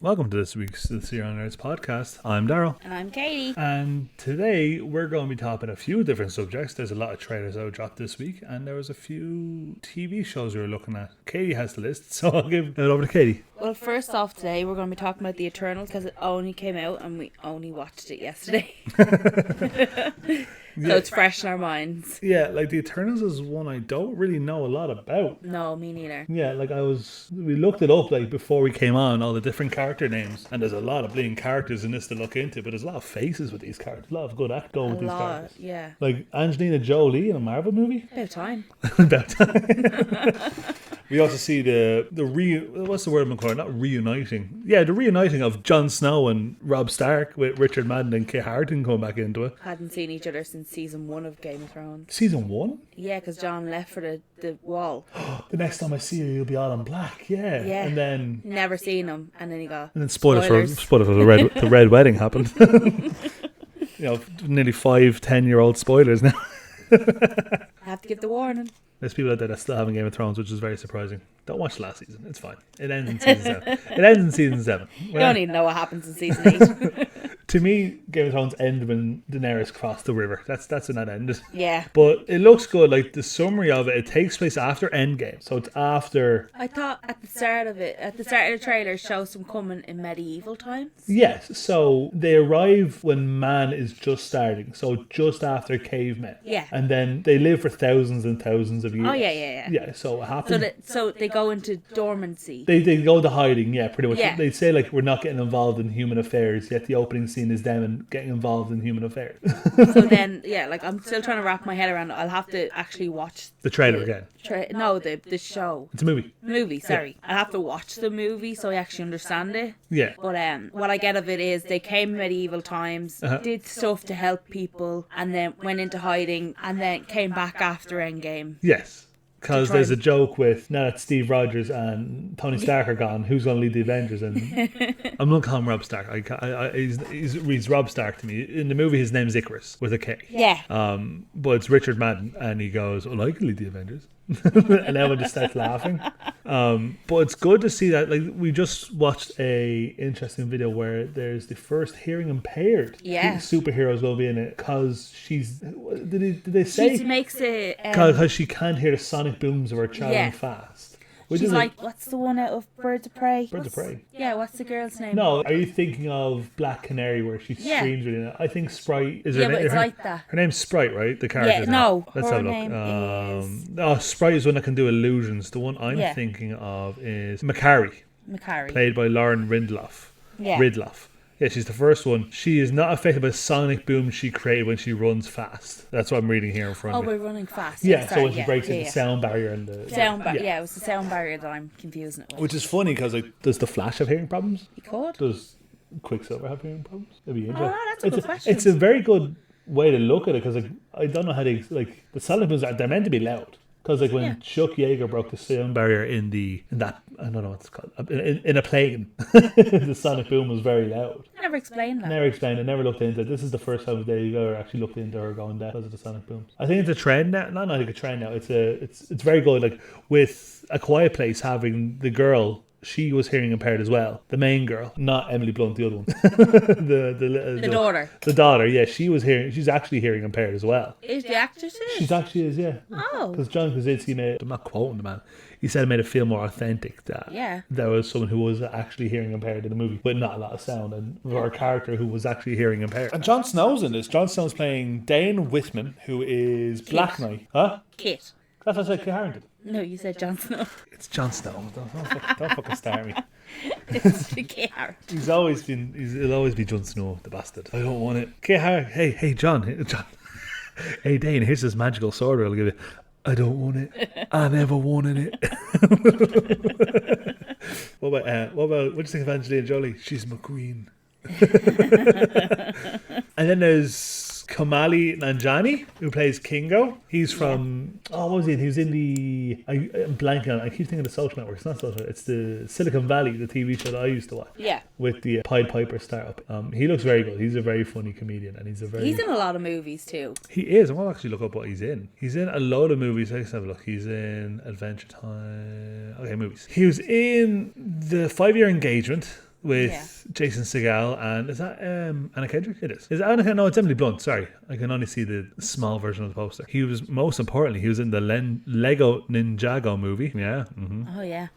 Welcome to this week's The Zero Nerds podcast. I'm Daryl. And I'm Katie. And today we're going to be talking a few different subjects. There's a lot of trailers that were dropped this week, and there was a few TV shows we were looking at. Katie has the list, so I'll give it over to Katie. Well, first off today, we're going to be talking about The Eternals because it only came out and we only watched it yesterday. So it's fresh in our minds. Yeah, like The Eternals is one I don't really know a lot about. No, me neither. Yeah, like we looked it up like before we came on, all the different character names, and there's a lot of bleeding characters in this to look into, but there's a lot of faces with these characters, a lot of good act going with these characters. Yeah. Like Angelina Jolie in a Marvel movie. About time. About time. We also see what's the word I'm calling? Not reuniting. Yeah, the reuniting of Jon Snow and Robb Stark with Richard Madden and Kit Harington coming back into it. Hadn't seen each other since season 1 of Game of Thrones. Season 1? Yeah, because Jon left for the wall. The next time I see you, you'll be all in black. Yeah. Yeah. And then never seen him, and then he got. And then spoilers for the red wedding happened. Nearly 5-10-year-old spoilers now. I have to give the warning. There's people out there that still haven't Game of Thrones, which is very surprising. Don't watch the last season. It's fine. It ends in season 7. You don't even know what happens in season 8. To me, Game of Thrones ended when Daenerys crossed the river. That's when that ended. Yeah. But it looks good. Like the summary of it takes place after Endgame. So it's after. I thought at the start of the trailer, shows them coming in medieval times. Yes. So they arrive when man is just starting. So just after cavemen. Yeah. And then they live for thousands and thousands of years. Oh yeah. Yeah. So it happens. So they go into dormancy. They go to hiding. Yeah, pretty much. Yeah. They say like we're not getting involved in human affairs. Yet the opening scene is them and getting involved in human affairs. So then, yeah, like I'm still trying to wrap my head around it. I'll have to actually watch the trailer again. The show. It's a movie. Sorry. Yeah. I have to watch the movie so I actually understand it. Yeah. But what I get of it is they came in medieval times, did stuff to help people, and then went into hiding, and then came back after Endgame. Yes. Because there's a joke with, now that Steve Rogers and Tony Stark are gone, who's going to lead the Avengers? And I'm going to call him Robb Stark. He's Robb Stark to me. In the movie, his name's Icarus, with a K. Yeah. But it's Richard Madden, and he goes, well, I can lead the Avengers. And everyone just starts laughing. But it's good to see that. Like, we just watched a interesting video where there's the first hearing impaired superheroes will be in it because she's. Did they say? She makes it Because she can't hear the sonic booms of her traveling fast. Which she's is like, what's the one out of Birds of Prey? Birds of Prey. Yeah, what's the girl's name? No, are you thinking of Black Canary where she screams really? I think Sprite is but it's like that. Her name's Sprite, right? The character. Yeah, no. Let's her have a name look. No, Sprite is one that can do illusions. The one I'm thinking of is Macari. Played by Lauren Ridloff. Yeah. Ridloff. Yeah, she's the first one. She is not affected by sonic boom she created when she runs fast. That's what I'm reading here in front of me. Oh, we're running fast. Yeah, so when she breaks into the sound barrier and the... it was the sound barrier that I'm confusing it with. Which is funny because, like, does the Flash have hearing problems? He could. Does Quicksilver have hearing problems? It'd be interesting. Oh, that's a good question. It's a very good way to look at it because, like, I don't know how they... Like, the sonic booms, they're meant to be loud. Because like when Chuck Yeager broke the sound barrier in that I don't know what it's called in a plane, the sonic boom was very loud. Never explained that. Never explained it. Never looked into it. This is the first time they've ever actually looked into her going deaf because of the sonic booms. I think it's a trend now. Not like a trend now. It's very good. Like with A Quiet Place having the girl. She was hearing impaired as well. The main girl, not Emily Blunt, the other one. the daughter. The daughter, yeah, she's actually hearing impaired as well. Is the actress? She actually is, yeah. Oh. Because John Krasinski I'm not quoting the man. He said it made it feel more authentic that there was someone who was actually hearing impaired in the movie, but not a lot of sound, and for a character who was actually hearing impaired. And Jon Snow's in this. Jon Snow's playing Dane Whitman, who is Black Knight. Huh? Kit. That's what I said, Kit Harington. No, you said Jon Snow. It's Jon Snow. Don't fucking start me. It's Kit Harington. He'll always be Jon Snow, the bastard. I don't want it. Kit Harington. Hey, John. Hey, Dane, here's this magical sword I'll give you. I don't want it. I never wanted it. What do you think of Angelina Jolie? She's my queen. And then there's Kamali Nanjiani, who plays Kingo. He's from... Oh, what was he? He was in the... I'm blanking on it. I keep thinking of the Social Network. It's not Social Network. It's the Silicon Valley, the TV show that I used to watch. Yeah. With the Pied Piper startup. He looks very good. He's a very funny comedian. And he's in a lot of movies too. He is. I want to actually look up what he's in. He's in a load of movies. Let's have a look. He's in Adventure Time. Okay, movies. He was in the 5-Year Engagement. with Jason Segel and is that Anna Kendrick? It is. Is it Anna? No, it's Emily Blunt. Sorry, I can only see the small version of the poster. He was most importantly he was in the Lego Ninjago movie. Yeah. Oh yeah.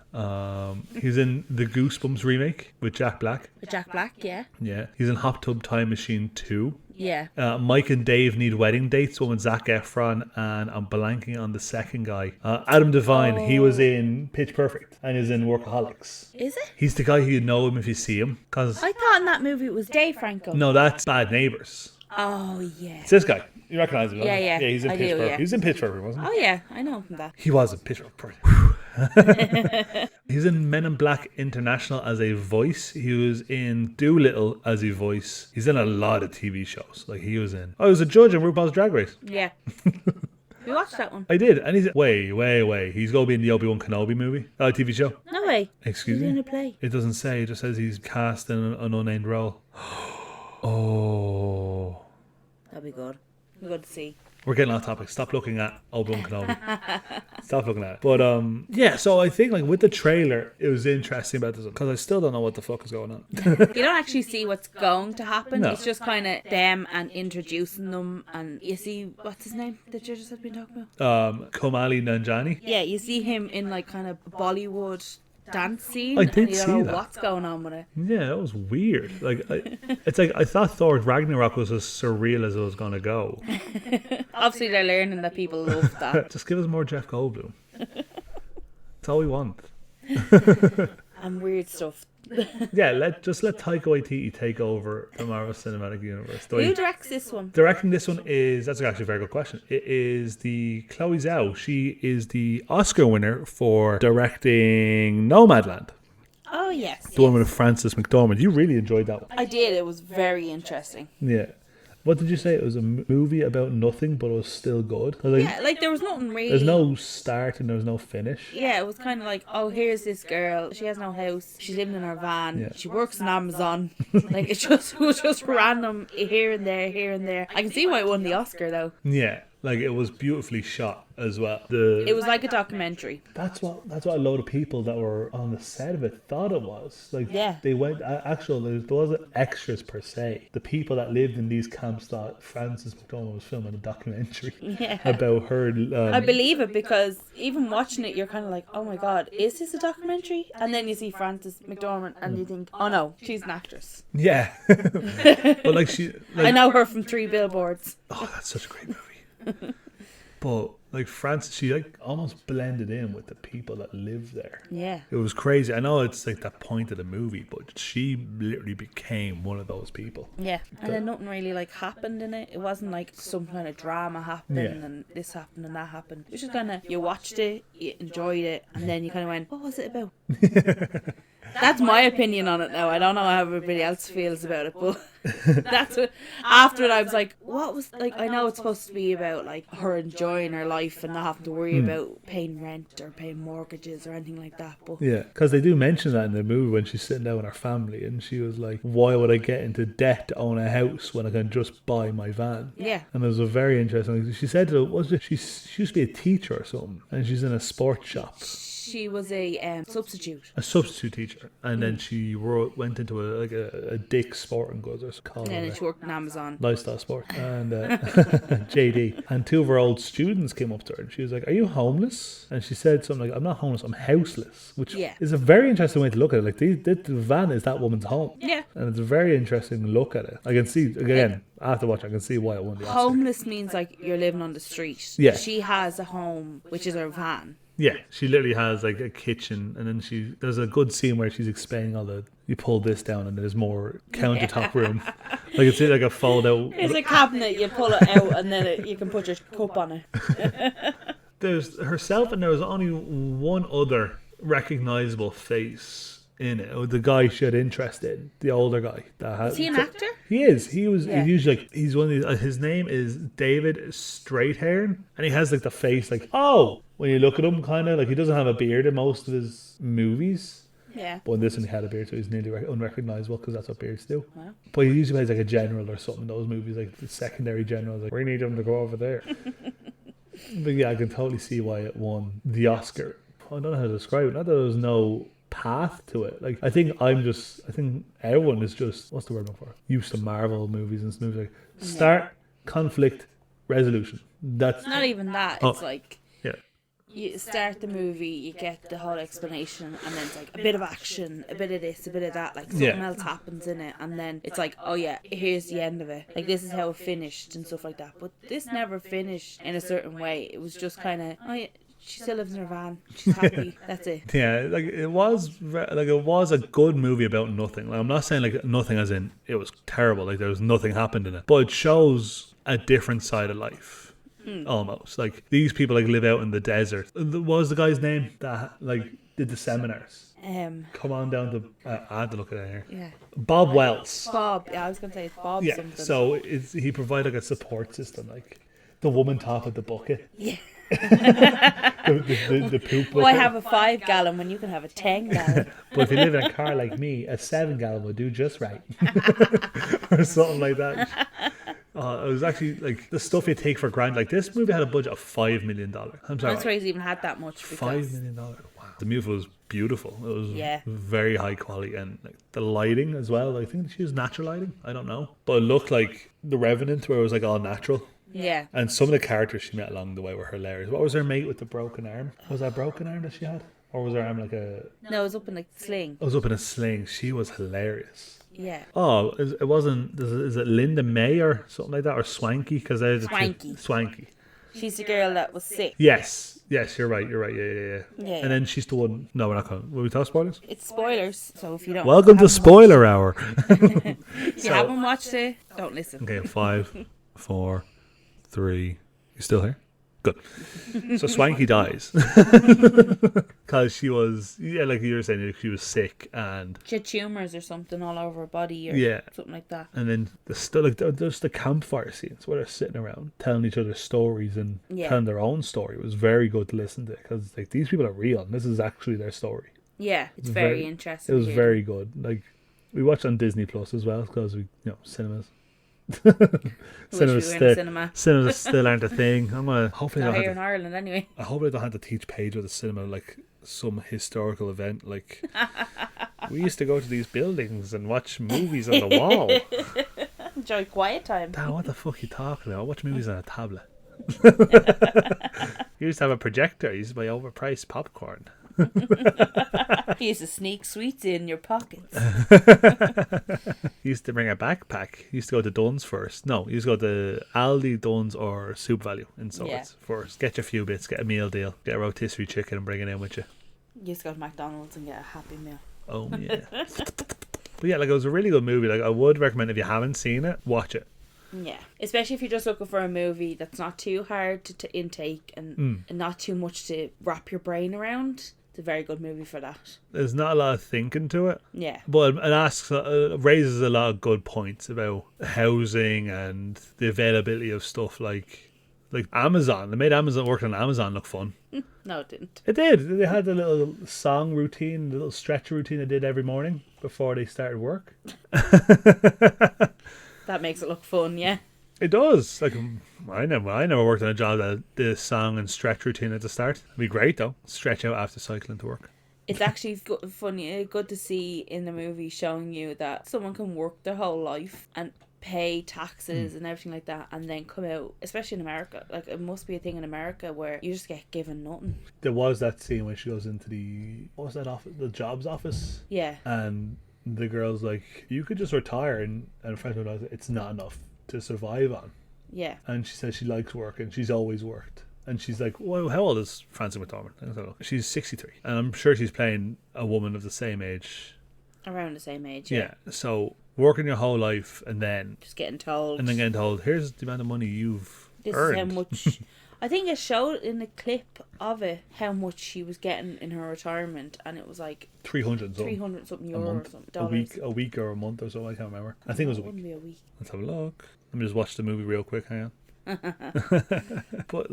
He's in the Goosebumps remake with Jack Black. With Jack Black, yeah. Yeah. He's in Hot Tub Time Machine 2. Yeah. Mike and Dave Need Wedding Dates, one with Zac Efron, and I'm blanking on the second guy. Adam Devine, he was in Pitch Perfect and is in Workaholics. Is it? He's the guy who you know him if you see him. Cause I thought in that movie it was Dave Franco. no, that's Bad Neighbours. Oh yeah. It's this guy. You recognise him? Yeah, yeah. Yeah, he's in Pitch Perfect. He was in Pitch Perfect, wasn't he? Oh yeah, I know him from that. He was in Pitch Perfect. He's in Men in Black International as a voice. He was in Doolittle as a voice. He's in a lot of TV shows. Like he was in. Oh, he was a judge in RuPaul's Drag Race. Yeah. We watched that one. I did, and he's way. He's going to be in the Obi-Wan Kenobi movie, TV show. No way. Excuse He's me. in a play. It doesn't say. It just says he's cast in an unnamed role. Oh, That'd be good. We're good to see. we're getting off topic. Stop looking at Obi-Wan Kenobi. Stop looking at it. But yeah. So I think like with the trailer, it was interesting about this one because I still don't know what the fuck is going on. You don't actually see what's going to happen. No. It's just kind of them and introducing them, and you see what's his name that you just had been talking about. Kamali Nanjiani. Yeah, you see him in like kind of Bollywood dance scene. I did and you see don't know that. what's going on with it. Yeah, that was weird. Like, it's like I thought Thor Ragnarok was as surreal as it was going to go. Obviously, they're learning that people love that. Just give us more Jeff Goldblum. That's all we want. And weird stuff. Yeah, let Taika Waititi take over the Marvel Cinematic Universe. Who directs this one? Directing this one is, that's actually a very good question. It is the Chloe Zhao. She is the Oscar winner for directing Nomadland. Oh, yes. The one with Frances McDormand. You really enjoyed that one. I did. It was very interesting. Yeah. What did you say? It was a movie about nothing, but it was still good. Like, Yeah, like there was nothing really. there's no start and there's no finish. Yeah, it was kind of like, oh, here's this girl. She has no house. She's living in her van. Yeah. She works on Amazon. Like it was just random here and there, here and there. I can see why it won the Oscar though. Yeah, like it was beautifully shot as well. It was like a documentary. That's what a load of people that were on the set of it thought it was. Like, Yeah. they went. Actually, there wasn't extras per se. The people that lived in these camps thought Frances McDormand was filming a documentary Yeah. about her. I believe it because even watching it, you're kind of like, oh my god, is this a documentary? And then you see Frances McDormand and you think, oh no, she's an actress. Yeah, but like she. Like, I know her from 3 Billboards. Oh, that's such a great movie. But like Frances, she like almost blended in with the people that live there. Yeah. It was crazy. I know it's like that point of the movie, but she literally became one of those people. Yeah, and then nothing really like happened in it. It wasn't like some kind of drama happened Yeah. and this happened and that happened. It was just kind of, you watched it, you enjoyed it, and then you kind of went, what was it about? That's my opinion on it now. I don't know how everybody else feels about it, but that's what. After it, I was like, what was like? I know it's supposed to be about like her enjoying her life and not having to worry about paying rent or paying mortgages or anything like that. But Yeah, because they do mention that in the movie when she's sitting down with her family, and she was like, "Why would I get into debt to own a house when I can just buy my van?" yeah, And it was a very interesting. She said, "Was it? She used to be a teacher or something, and she's in a sports shop." she was a substitute. A substitute teacher, and then she went into a Dick's Sporting Goods or called And then it she worked in Amazon. Lifestyle Sport, and JD, and 2 of her old students came up to her and she was like, "Are you homeless?" And she said something like, "I'm not homeless, I'm houseless," which Yeah. is a very interesting way to look at it. Like the van is that woman's home, Yeah. and it's a very interesting look at it. I can see again after watching, I can see why it won the Oscar. Homeless means like you're living on the street. Yeah. She has a home, which is her van. Yeah, she literally has like a kitchen, and then there's a good scene where she's explaining all the, you pull this down and there's more countertop room. Like it's like a fold out. It's a cabinet, you pull it out and then you can put your cup on it. There's herself, and there was only one other recognizable face in it. The guy she had interest in, the older guy. Is he an actor? He is. He was Yeah. usually like, he's one of these. His name is David Straighthairn, and he has like the face like, oh, when you look at him, kind of like he doesn't have a beard in most of his movies. Yeah. But in this one, he had a beard, so he's nearly unrecognizable because that's what beards do. Wow. But he usually plays like a general or something in those movies, like the secondary general. Like, we need him to go over there. But yeah, I can totally see why it won the Oscar. I don't know how to describe it. Not that there was no path to it. Like I think everyone is just, what's the word I'm for? Used to Marvel movies and movies like start, conflict, resolution. That's Not even that. It's like yeah. you start the movie, you get the whole explanation, and then it's like a bit of action, a bit of this, a bit of that, like something else happens in it, and then it's like, oh yeah, here's the end of it. Like this is how it finished and stuff like that. But this never finished in a certain way. It was just kind of, oh yeah, she still lives in her van. She's happy. That's it. Yeah, like it was a good movie about nothing. Like I'm not saying like nothing as in it was terrible. Like there was nothing happened in it, but it shows a different side of life. Almost like these people like live out in the desert. What was the guy's name that like did the seminars? Come on down to I had to look at it here. Yeah. Bob Wells. Bob. Yeah, I was gonna say it's Bob. Yeah. Something. So he provided like a support system, like the woman top of the bucket. Yeah. the poop bucket. Why have a 5 gallon when you can have a 10 gallon? But if you live in a car like me, a 7 gallon would do just right, or something like that. It was actually like the stuff you take for granted. Like this movie had a budget of $5 million. I'm sorry, That's why he's even had that much. $5 million. Wow, the movie was beautiful. It was very high quality, and like the lighting as well. I think she used natural lighting. I don't know, but it looked like The Revenant, where it was like all natural. Yeah. And some of the characters she met along the way were hilarious. What was her mate with the broken arm? Was that a broken arm that she had, or was her arm like a? No, it was up in like the sling. It was up in a sling. She was hilarious. Yeah. Oh, it wasn't. Is it Linda May or something like that, or Swanky? Because there's Swanky. She's the girl that was sick. Yes, you're right. Yeah. And then she's the one. No, we're not going. Will we talk spoilers? It's spoilers, so if you don't. Welcome to Spoiler Hour. If you haven't watched it, don't listen. Okay, 5, 4, 3. You still here? Good. So Swanky dies because she was, like you were saying, she was sick and she had tumours or something all over her body, or something like that. And then just the campfire scenes where they're sitting around telling each other stories and telling their own story was very good to listen to, because like these people are real and this is actually their story. Yeah, it's very interesting. It was very good. Like we watched on Disney Plus as well because cinemas. Cinemas still aren't a thing. I'm gonna hopefully not here in Ireland anyway. I hope I don't have to teach Paige with a cinema like some historical event. Like we used to go to these buildings and watch movies on the wall. Enjoy quiet time. Damn, what the fuck are you talking about? I watch movies on a tablet. You used to have a projector. You used to buy overpriced popcorn. You used to sneak sweets in your pockets. You used to bring a backpack. You used to go to Dunn's first. No, you used to go to Aldi, Dunn's, or Soup Value in Swords first. Get your few bits, get a meal deal, get a rotisserie chicken and bring it in with you. You used to go to McDonald's and get a Happy Meal. Oh, yeah. But yeah, like it was a really good movie. Like I would recommend, if you haven't seen it, watch it. Yeah, especially if you're just looking for a movie that's not too hard to intake and not too much to wrap your brain around. It's a very good movie for that. There's not a lot of thinking to it. Yeah. But it raises a lot of good points about housing and the availability of stuff like Amazon. They made work on Amazon look fun. No, it didn't. It did. They had a little song routine, a little stretch routine they did every morning before they started work. That makes it look fun, yeah. It does. Like I never worked on a job that did a song and stretch routine at the start. It'd be great though. Stretch out after cycling to work. It's actually good to see in the movie showing you that someone can work their whole life and pay taxes and everything like that, and then come out, especially in America. Like it must be a thing in America where you just get given nothing. There was that scene when she goes into the jobs office. Yeah. And the girl's like, you could just retire, and Frances McDormand says it's not enough to survive on. Yeah. And she says she likes work and she's always worked. And she's like, well, how old is Frances McDormand? I don't know. She's 63. And I'm sure she's playing a woman of the same age. Around the same age, yeah. So working your whole life and then just getting told. And then getting told, here's the amount of money you've earned. This is how much. I think it showed in the clip of it how much she was getting in her retirement, and it was like 300 something euro or something dollars. A week or a month or something. I can't remember. I think it was a week. Wouldn't be a week. Let's have a look. Let me just watch the movie real quick. Hang on. But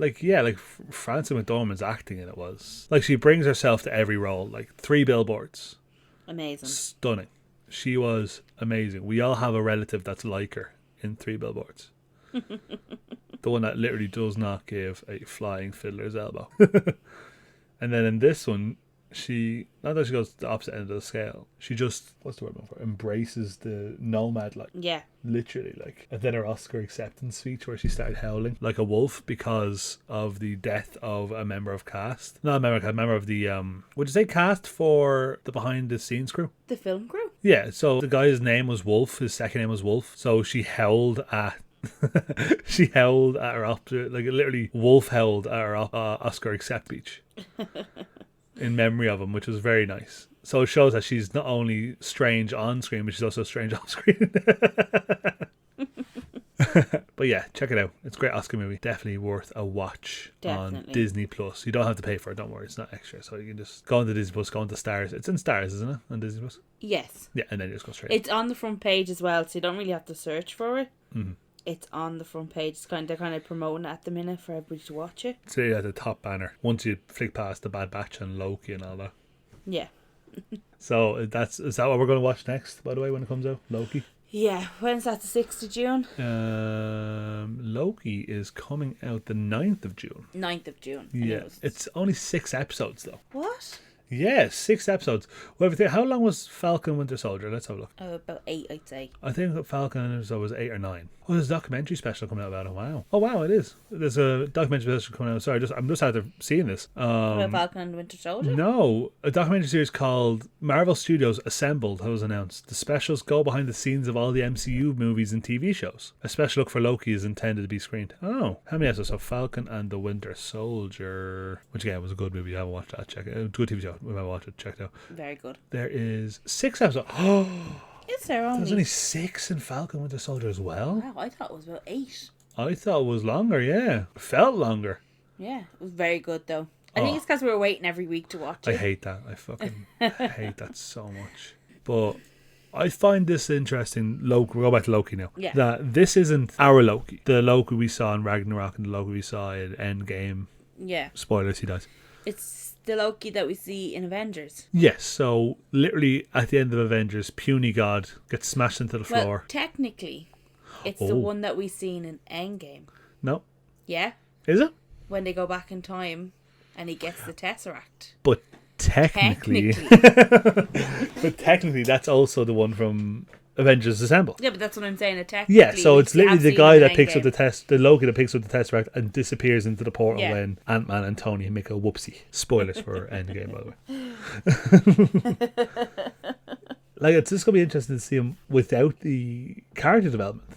Frances McDormand's acting in it was like, she brings herself to every role. Like 3 billboards. Amazing. Stunning. She was amazing. We all have a relative that's like her in 3 billboards. The one that literally does not give a flying fiddler's elbow. And then in this one, she, not that she goes to the opposite end of the scale, she just, what's the word I'm looking for, embraces the nomad, like, Yeah. literally, like. And then her Oscar acceptance speech where she started howling like a wolf because of the death of a member of cast. Not a member of cast, a member of the, would you say cast for the behind the scenes crew? The film crew? Yeah, so the guy's name was Wolf, his second name was Wolf, so she howled at she howled at her like literally Wolf howled at her Oscar accept speech in memory of him, which was very nice. So it shows that she's not only strange on screen, but she's also strange off screen. But yeah, check it out. It's a great Oscar movie. Definitely worth a watch on Disney Plus. You don't have to pay for it, don't worry, it's not extra. So you can just go into Disney Plus, go into Stars. It's in Stars, isn't it? On Disney Plus? Yes. Yeah, and then you just go straight. It's on the front page as well, so you don't really have to search for it. Mm-hmm. It's on the front page. They're kind of promoting it at the minute for everybody to watch it. So at the top banner, once you flick past the Bad Batch and Loki and all that. Yeah. So is that what we're going to watch next, by the way, when it comes out? Loki? Yeah. When's that, the 6th of June? Loki is coming out the 9th of June. 9th of June. Yeah. It's only 6 episodes, though. What? Yeah, 6 episodes. Well, how long was Falcon Winter Soldier? Let's have a look. About 8, I'd say. I think that Falcon and Winter Soldier was 8 or 9. Oh, there's a documentary special coming out about it. Wow. Oh, wow, it is. There's a documentary special coming out. Sorry, I'm just after seeing this. About Falcon and Winter Soldier? No, a documentary series called Marvel Studios Assembled was announced. The specials go behind the scenes of all the MCU movies and TV shows. A special look for Loki is intended to be screened. Oh, how many episodes? So Falcon and the Winter Soldier, which again was a good movie. I haven't watched that. Check it. A good TV show. We might watch it. Check it out. Very good. There is 6 episodes. Oh. Is there only? There's only 6 in Falcon Winter Soldier as well. Wow, I thought it was about 8. I thought it was longer, yeah. It felt longer. Yeah, it was very good though. I think it's because we were waiting every week to watch it. I hate that. I fucking hate that so much. But I find this interesting. Loki, we'll go back to Loki now. Yeah. That this isn't our Loki. The Loki we saw in Ragnarok and the Loki we saw in Endgame. Yeah. Spoilers, he dies. It's the Loki that we see in Avengers. Yes, so literally at the end of Avengers, puny god gets smashed into the floor. Well, technically, it's the one that we seen in Endgame. No. Yeah? Is it? When they go back in time and he gets the Tesseract. But technically but technically that's also the one from Avengers Assemble. Yeah, but that's what I'm saying. Technically, yeah, so it's literally the guy that picks Endgame. up the Loki that picks up the Tesseract and disappears into the portal when Ant-Man and Tony make a whoopsie. Spoilers for Endgame, by the way. Like, it's just going to be interesting to see him without the character development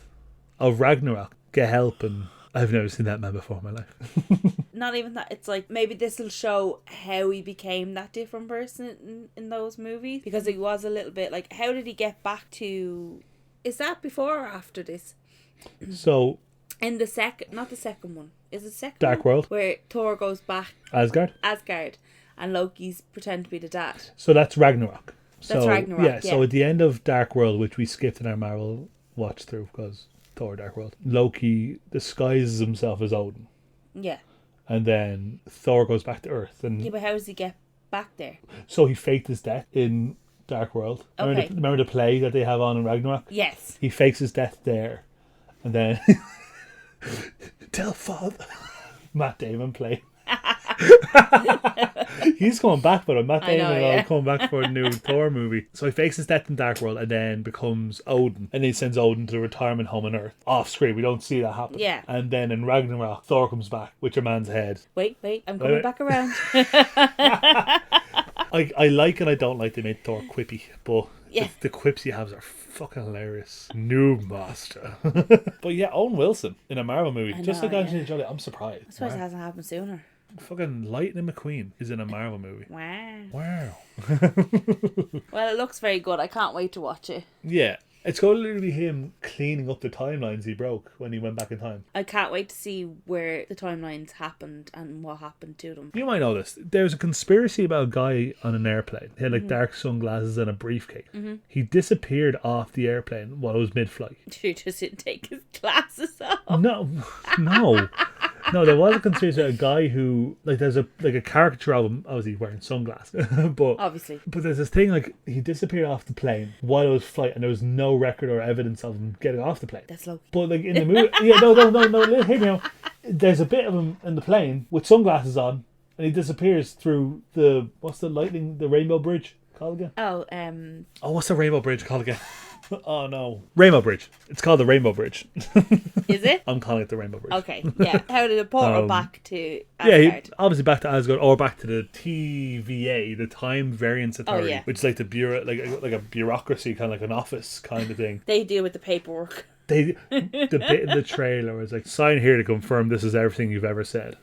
of Ragnarok get help, and I've never seen that man before in my life. Not even that. It's like maybe this will show how he became that different person in those movies, because he was a little bit like, how did he get back to? Is that before or after this? So in the second, not the second one. Is it the second Dark one? World, where Thor goes back Asgard, and Loki's pretend to be the dad. So that's Ragnarok. That's Ragnarok. Yeah. So at the end of Dark World, which we skipped in our Marvel watch through because Thor Dark World, Loki disguises himself as Odin. Yeah. And then Thor goes back to Earth. And yeah, but how does he get back there? So he faked his death in Dark World. Okay. Remember the play that they have on in Ragnarok? Yes. He fakes his death there. And then tell father. Matt Damon play. He's coming back, but Matt Damon will come back for a new Thor movie. So he fakes his death in Dark World and then becomes Odin, and he sends Odin to the retirement home on Earth. Off screen, we don't see that happen. Yeah. And then in Ragnarok, Thor comes back with your man's head. Wait, I'm coming back around. I like and I don't like they made Thor quippy, but the quips he has are fucking hilarious. Noob master. But yeah, Owen Wilson in a Marvel movie, just like Angelina Jolie. I'm surprised. I suppose it hasn't happened sooner. Fucking Lightning McQueen is in a Marvel movie. Wow. Well, it looks very good. I can't wait to watch it. Yeah. It's going to literally be him cleaning up the timelines he broke when he went back in time. I can't wait to see where the timelines happened and what happened to them. You might know this. There's a conspiracy about a guy on an airplane. He had like dark sunglasses and a briefcase. Mm-hmm. He disappeared off the airplane while it was mid-flight. He just didn't take his glasses off. No. No, there was a conspiracy about a guy who, like, there's a caricature of him, obviously wearing sunglasses, but there's this thing, like, he disappeared off the plane while it was flight, and there was no record or evidence of him getting off the plane. That's Loki. But, like, in the movie, no, hear me out. There's a bit of him in the plane with sunglasses on and he disappears through what's the Rainbow Bridge called again? What's the Rainbow Bridge called again? Oh no, Rainbow Bridge. It's called the Rainbow Bridge. Is it? I'm calling it the Rainbow Bridge. Okay, yeah. How did it portal back to Asgard? Obviously back to Asgard, or back to the TVA, the Time Variance Authority, which is like the bureau, like a bureaucracy, kind of like an office kind of thing. They deal with the paperwork. The bit in the trailer was like, sign here to confirm this is everything you've ever said.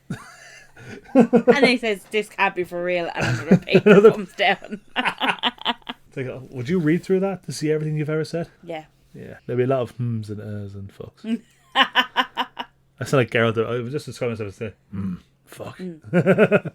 And then he says, this can't be for real, and another paper comes down. It's like, would you read through that to see everything you've ever said? Yeah. Yeah. There'll be a lot of hms and uhs and fucks. I sound like Geralt. I was just describing myself as fuck.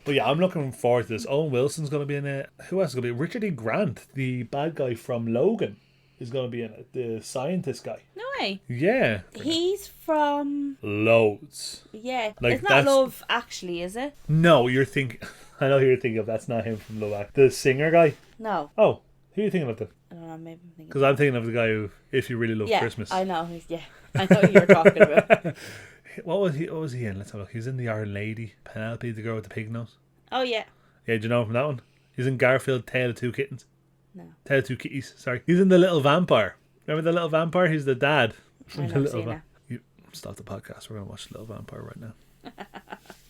But yeah, I'm looking forward to this. Owen Wilson's going to be in it. Who else is going to be? Richard E. Grant, the bad guy from Logan, is going to be in it. The scientist guy. No way. Yeah. He's from... Loads. Yeah. Like, it's not Love, actually, is it? No, you're thinking... I know who you're thinking of. That's not him from Love Act. The singer guy? No. Oh. Who are you thinking of then? I don't know, maybe I'm thinking... Because I'm thinking of the guy who, If You Really Love Christmas. I know. I know who you're talking about. What was he in? Let's have a look. He was in The Iron Lady. Penelope, the girl with the pig nose. Oh, yeah. Yeah, do you know him from that one? He's in Garfield, Tale of Two Kittens. No. Tale of Two Kitties, sorry. He's in The Little Vampire. Remember The Little Vampire? He's the dad. I never seen it. You stop the podcast. We're going to watch The Little Vampire right now.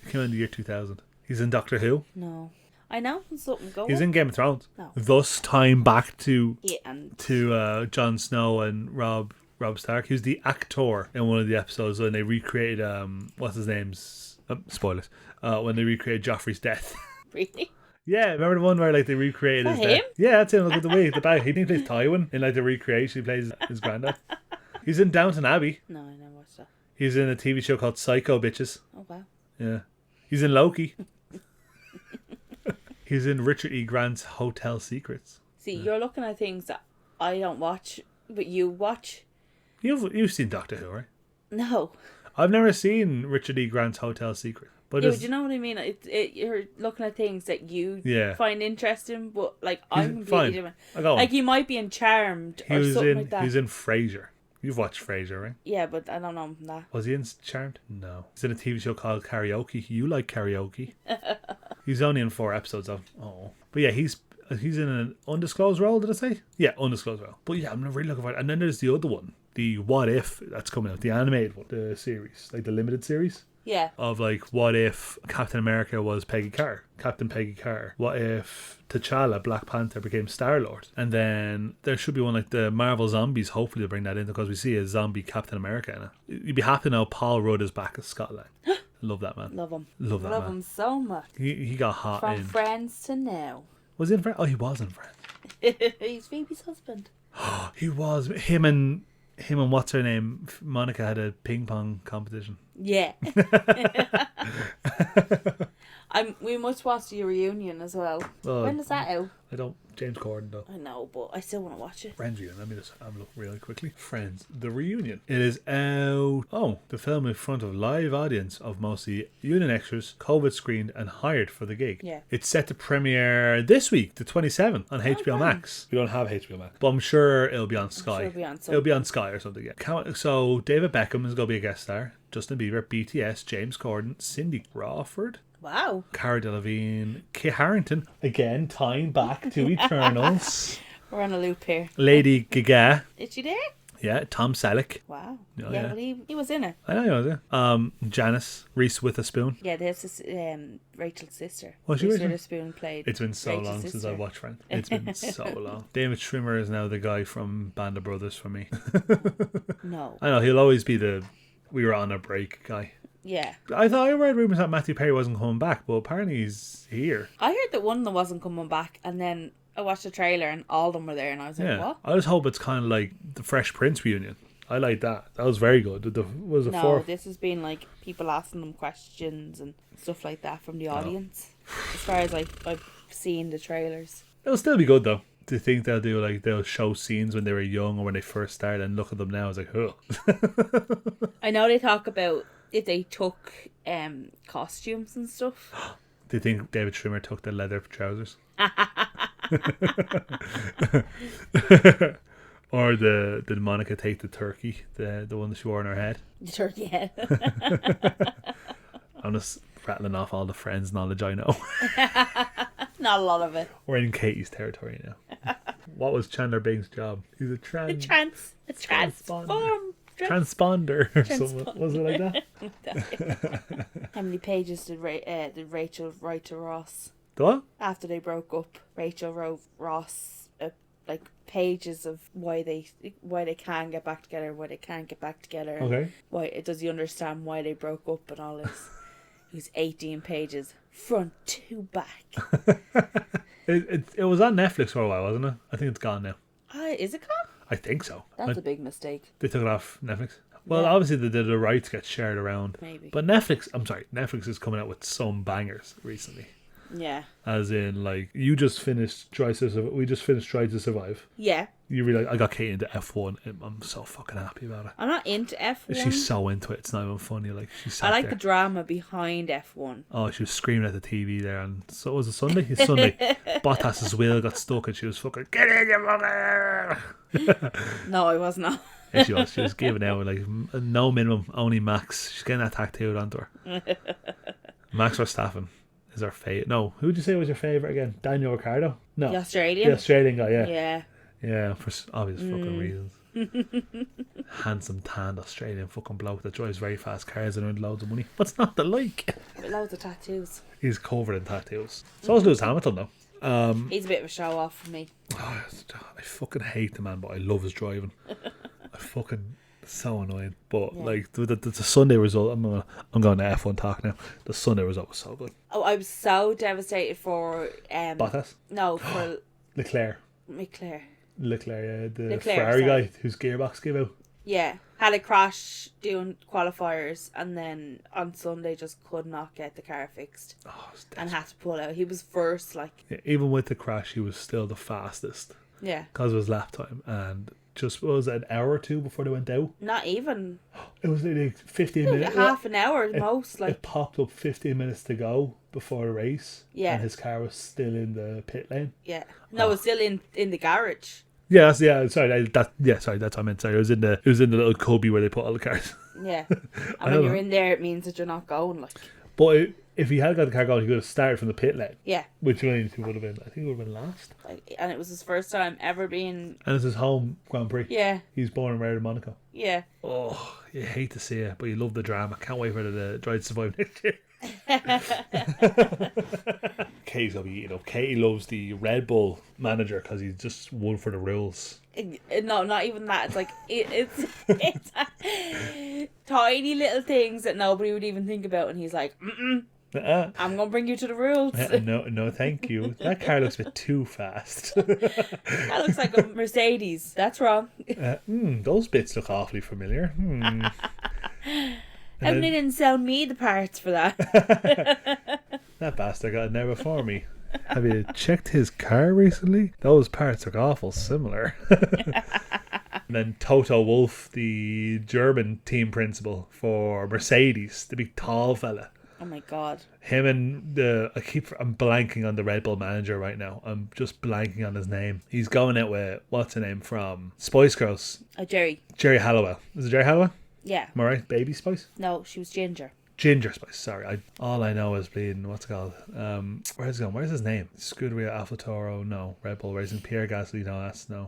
He came out in the year 2000. He's in Doctor Who. No. I know. Something going. He's in Game of Thrones. No. Thus tying back to and Jon Snow and Rob Stark. He was the actor in one of the episodes when they recreated what's his name's spoilers. When they recreated Joffrey's death. Really? Yeah, remember the one where like they recreated his him? death? Yeah, that's him. Look at the back. He plays Tywin in like the recreation. He plays his granddad. He's in Downton Abbey. No, I never watched that. He's in a TV show called Psycho Bitches. Oh wow. Yeah. He's in Loki. He's in Richard E. Grant's Hotel Secrets. See, you're looking at things that I don't watch, but you watch. You've seen Doctor Who, right? No. I've never seen Richard E. Grant's Hotel Secret. But Yeah, but you know what I mean? You're looking at things that you find interesting, but like I'm completely different. Like you might be in Charmed or something like that. He was in Frasier. You've watched Frasier, right? Yeah, but I don't know that. Was he in Charmed? No. He's in a TV show called Karaoke. You like karaoke. He's only in 4 episodes of... Oh. But yeah, he's in an undisclosed role, did I say? Yeah, undisclosed role. But yeah, I'm really looking for it. And then there's the other one. The What If that's coming out. The animated one. The series. Like the limited series. Yeah. Of like, what if Captain America was Captain Peggy Carter? What if T'Challa, Black Panther, became Star-Lord? And then there should be one like the Marvel Zombies. Hopefully they'll bring that in because we see a zombie Captain America in it. You'd be happy to know Paul Rudd is back as Scotland. Love that man. Love him. Love that man. Love him so much. He got hot From in... Friends to now. Was he in Friends? Oh, he was in Friends. He's Phoebe's husband. He was. Him and what's her name? Monica had a ping pong competition. Yeah. We must watch the reunion as well. When is that out? I don't. James Corden though. I know, but I still want to watch it. Friends reunion. Let me just have a look really quickly. Friends, the reunion. It is out. Oh, the film in front of live audience of mostly union extras, COVID screened and hired for the gig. Yeah. It's set to premiere this week, the 27th, on HBO Max. We don't have HBO Max, but I'm sure it'll be on Sky. It'll be on Sky or something. Yeah. So David Beckham is going to be a guest star. Justin Bieber, BTS, James Corden, Cindy Crawford. Wow. Cara Delevingne, Kit Harington, again tying back to Eternals. We're on a loop here. Lady Gaga. Is she there? Yeah, Tom Selleck. Wow. Oh, yeah, but he was in it. I know he was, yeah. Janice, Reese Witherspoon. Yeah, there's this Rachel's sister. Was she Reese Rachel? Witherspoon played. It's been so Rachel's long sister. since I watched Friends. It's been so long. David Schwimmer is now the guy from Band of Brothers for me. No. I know, he'll always be the we were on a break guy. Yeah. I read rumours that Matthew Perry wasn't coming back, but apparently he's here. I heard that one of them wasn't coming back, and then I watched the trailer and all of them were there, and I was like, what? I just hope it's kind of like the Fresh Prince reunion. I like that. That was very good. This has been like people asking them questions and stuff like that from the audience. As far as I've seen the trailers. It'll still be good though. Do you think they'll show scenes when they were young or when they first started and look at them now? It's like, oh. I know they talk about if they took costumes and stuff. Do you think David Schwimmer took the leather trousers? Or did Monica take the turkey, the one that she wore on her head? The turkey head. I'm just rattling off all the Friends knowledge I know. Not a lot of it. We're in Katie's territory now. What was Chandler Bing's job? He's a transform. Transponder or something. Was it like that? How many pages did Rachel write to Ross? The what? After they broke up, Rachel wrote Ross like pages of why they can get back together, why they can't get back together. Okay. Why does he understand why they broke up and all this? It was 18 pages, front to back. It was on Netflix for a while, wasn't it? I think it's gone now. Is it gone? I think so. That's a big mistake. They took it off Netflix. Well, Yeah. obviously the rights get shared around. Maybe. But Netflix is coming out with some bangers recently. Yeah. As in, like, we just finished Try to Survive. Yeah. You really, I got Kate into F1 and I'm so fucking happy about it. I'm not into F1. She's so into it, it's not even funny. Like, she sat I like there. the drama behind F1. Oh, she was screaming at the TV there, and so it was a Sunday. It's Sunday. Bottas's wheel got stuck, and she was fucking get in, you fucker. No, I was not. Yeah, she was. She was giving out like no minimum, only max. She's getting that tattooed onto her. Max Verstappen is our favorite. No, who would you say was your favorite again? Daniel Ricciardo? No, The Australian? the Australian guy. Yeah, Yeah. yeah, for obvious fucking reasons. Handsome, tanned Australian fucking bloke that drives very fast cars and earns loads of money. What's not to like? With loads of tattoos. He's covered in tattoos. So is Lewis Hamilton though. He's a bit of a show off for me. I fucking hate the man, but I love his driving. I fucking so annoying. But like the Sunday result, I'm going to F1 talk now. The Sunday result was so good. Oh, I was so devastated for Bottas? No, for Leclerc, Leclerc. yeah, the Leclerc, Ferrari sorry. guy whose gearbox gave out. Yeah, had a crash doing qualifiers, and then on Sunday just could not get the car fixed Oh, it was and had to pull out. He was first, like. yeah, even with the crash, he was still the fastest Yeah. because of his lap time. And just what was it, an hour or two before they went out? Not even. It was like 15 minutes. Half an hour at most, It like. popped up 15 minutes to go before the race. Yeah. And his car was still in the pit lane. Yeah. No, it was still in the garage. Yeah, that's what I meant. Sorry, it was in the little cubby where they put all the cars. Yeah. And when you're in there, it means that you're not going, like. But if he had got the car going, he could have started from the pit lane. Yeah. Which means he would have been, I think he would have been last. Like, and it was his first time ever being. And it's his home Grand Prix. Yeah. He's born and reared in Monaco. Yeah. Oh, you hate to see it, but you love the drama. Can't wait for the Drive to Survive next year. Katie's gonna be eating up. Katie loves the Red Bull manager because he's just one for the rules. No, not even that. It's like it's tiny little things that nobody would even think about, and he's like, I'm gonna bring you to the rules. No, thank you. That car looks a bit too fast. That looks like a Mercedes. That's wrong. Those bits look awfully familiar. Emily didn't sell me the parts for that. That bastard got it there before me. Have you checked his car recently? Those parts look awful similar. And then Toto Wolff, the German team principal for Mercedes, the big tall fella. Oh my god. Him and I'm blanking on the Red Bull manager right now. I'm just blanking on his name. He's going out with, what's her name from Spice Girls? Jerry. Jerry Halliwell. Is it Jerry Halliwell? Yeah. Am I right? Baby Spice? No, she was Ginger. Ginger Spice, sorry. All I know is being, what's it called? Where's it going? Where's his name? Scuderia Alfa Toro, no. Red Bull Racing, Pierre Gasly,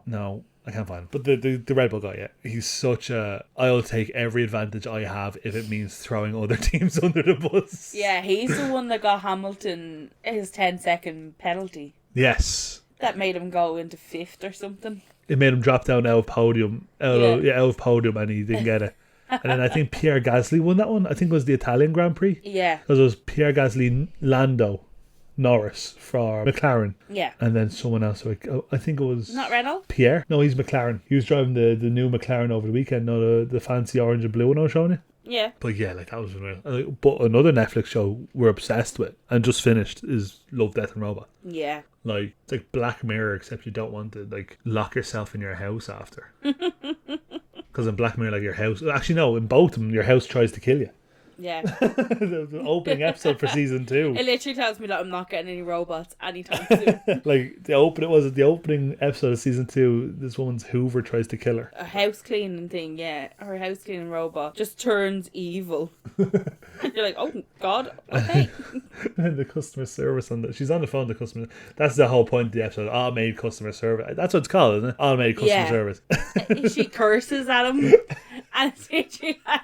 no, I can't find him. But the Red Bull guy, yeah. He's such a, I'll take every advantage I have if it means throwing other teams under the bus. Yeah, he's the one that got Hamilton his 10-second penalty. Yes. That made him go into 5th or something. It made him drop down out of podium, and he didn't get it. And then I think Pierre Gasly won that one. I think it was the Italian Grand Prix. Yeah. Because it was Pierre Gasly, Lando, Norris for McLaren. Yeah. And then someone else. I think it was... Not Renault? Pierre? No, he's McLaren. He was driving the new McLaren over the weekend. No, the fancy orange and blue one I was showing you. Yeah. But yeah, like that was unreal. But another Netflix show we're obsessed with and just finished is Love, Death and Robot. Yeah. Like, it's like Black Mirror, except you don't want to, like, lock yourself in your house after. Because in Black Mirror, like, your house... Actually, no, in both of them, your house tries to kill you. Yeah. The opening episode for season 2. It literally tells me that I'm not getting any robots anytime soon. Like the opening episode of season 2. This woman's Hoover tries to kill her. A house cleaning thing, yeah. Her house cleaning robot just turns evil. You're like, oh God, okay. And the customer service she's on the phone. The customer. That's the whole point of the episode. Automated customer service. That's what it's called, isn't it? Automated customer service. She curses at him, and it's literally like,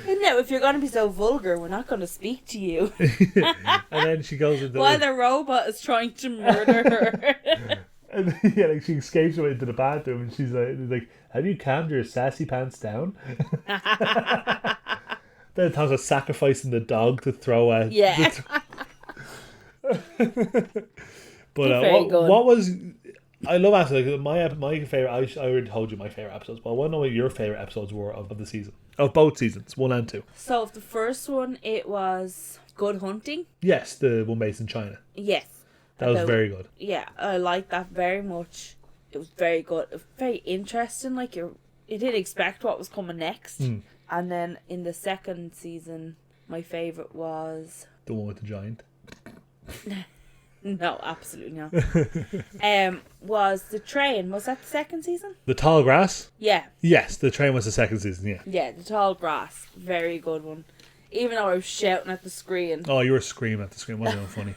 no, if you're going to be so vulgar, we're not going to speak to you. And then she goes into while the robot is trying to murder her. And yeah, like she escapes away into the bathroom, and she's like, "Have you calmed your sassy pants down?" Then it talks about sacrificing the dog to throw at. Yeah. But what was? I love episodes. Like my favorite. I already told you my favorite episodes, but I want to know what your favorite episodes were of the season, of both seasons, 1 and 2. So the first one, it was Good Hunting. Yes, the one based in China. Yes. That was very good. Yeah, I liked that very much. It was very good. It was very interesting. Like you didn't expect what was coming next. And then in the second season, my favourite was the one with the giant. No, absolutely not. Was the train? Was that the second season? The Tall Grass? Yeah. Yes, the train was the second season, yeah. Yeah, the Tall Grass. Very good one. Even though I was shouting at the screen. Oh, you were screaming at the screen. Wasn't it funny?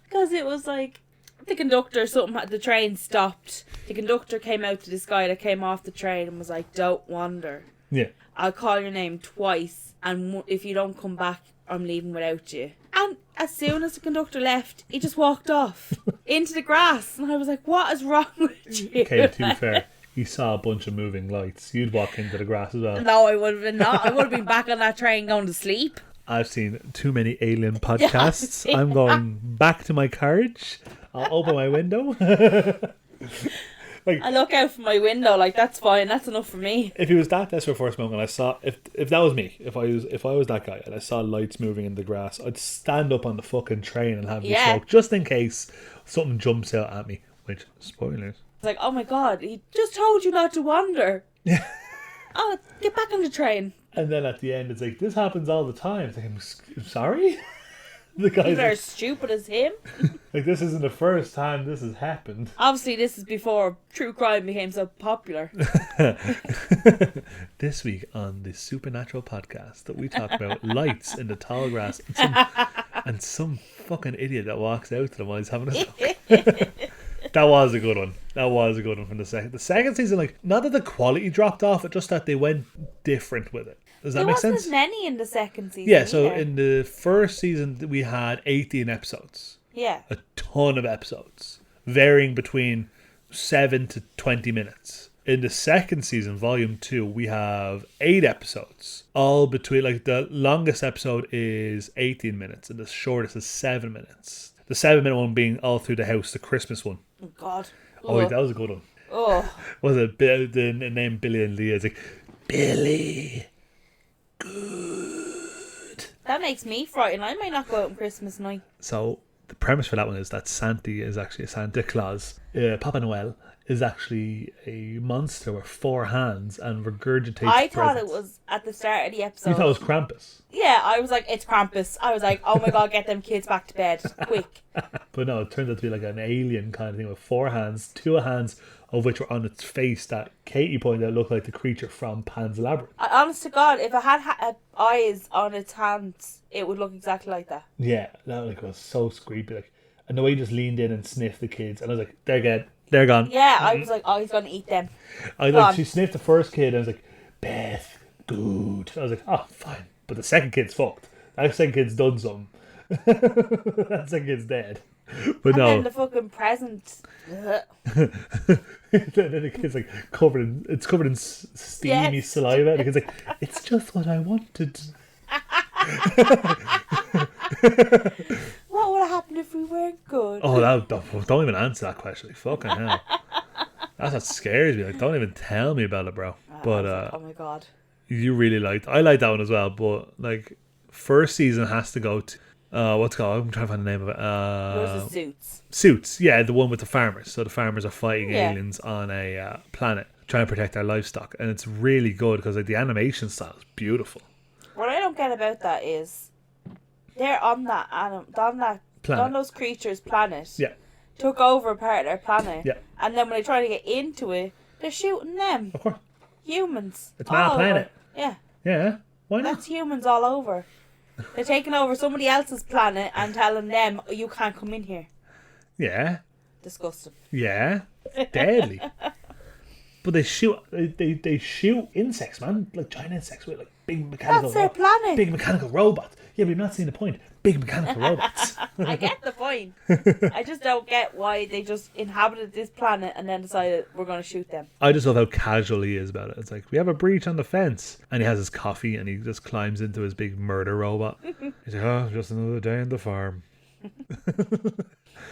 Because it was like, the conductor, the train stopped. The conductor came out to this guy that came off the train and was like, don't wander. Yeah. I'll call your name twice, and if you don't come back, I'm leaving without you. And as soon as the conductor left, he just walked off into the grass. And I was like, what is wrong with you? Okay, to be fair, he saw a bunch of moving lights. You'd walk into the grass as well. No, I would have been not. I would have been back on that train going to sleep. I've seen too many alien podcasts. I'm going back to my carriage. I'll open my window. I look out from my window, like, that's fine, that's enough for me. If he was that desperate for a smoke, and I saw, if that was me, if I was that guy and I saw lights moving in the grass, I'd stand up on the fucking train and have me smoke, just in case something jumps out at me. Which, spoilers. It's like, oh my God, he just told you not to wander. Yeah. Oh, get back on the train. And then at the end, it's like, this happens all the time. It's like, I'm sorry? The guy's People are as stupid as him. Like, this isn't the first time this has happened. Obviously, this is before true crime became so popular. This week on the Supernatural podcast that we talk about lights in the tall grass and some fucking idiot that walks out to them while he's having a smoke. That was a good one. That was a good one from the second. The second season, like, not that the quality dropped off, it's just that they went different with it. Does that make sense? There wasn't as many in the second season. Yeah, so in the first season, we had 18 episodes. Yeah. A ton of episodes, varying between 7 to 20 minutes. In the second season, volume 2, we have 8 episodes. All between, like, the longest episode is 18 minutes, and the shortest is 7 minutes. The 7-minute one being all through the house, the Christmas one. Oh, God. Oh, that was a good one. Oh. Was it the name Billy and Leah? It's like, Billy. Good. That makes me frightened. I might not go out on Christmas night. So the premise for that one is that Santa is actually a Santa Claus. Papa Noel is actually a monster with 4 hands and regurgitates I thought presents. it was at the start of the episode. You thought it was Krampus. Yeah, I was like, it's Krampus. I was like, oh my God, get them kids back to bed. Quick. But no, it turns out to be like an alien kind of thing with 4 hands, 2 hands of which were on its face that Katie pointed out looked like the creature from Pan's Labyrinth. Honest to God, if it had eyes on its hands, it would look exactly like that. Yeah, that like was so creepy. Like, and the way he just leaned in and sniffed the kids, and I was like, they're dead. They're gone. Yeah, I was like, oh, he's going to eat them. She sniffed the first kid, and I was like, Beth, good. I was like, oh, fine. But the second kid's fucked. That second kid's done something. That second kid's dead. But and no. then the fucking present. Then the kid's like covered in steamy saliva. And the kid's like, it's just what I wanted. What would have happened if we weren't good? Oh, don't even answer that question. Like, fucking hell. That's what scares me. Like, don't even tell me about it, bro. But oh my God. You really I liked that one as well. But like, first season has to go to what's it called? I'm trying to find the name of it. Yours is Suits. Suits, yeah, the one with the farmers. So the farmers are fighting aliens on a planet, trying to protect their livestock, and it's really good because like the animation style is beautiful. What I don't get about that is they're on that Planet. on those creatures' planet. Yeah. Took over a part of their planet. Yeah. And then when they try to get into it, they're shooting them. Of course. Humans. It's my planet. Yeah. Yeah. Why not? That's humans all over. They're taking over somebody else's planet and telling them, oh, you can't come in here. Yeah. Disgusting. Yeah. Deadly. But they shoot insects, man. Like giant insects with like big mechanical... That's their planet. Big mechanical robots. Yeah, but you've not seen the point. Big mechanical robots. I get the point. I just don't get why they just inhabited this planet and then decided we're going to shoot them. I just love how casual he is about it. It's like, we have a breach on the fence. And he has his coffee and he just climbs into his big murder robot. He's like, oh, just another day on the farm.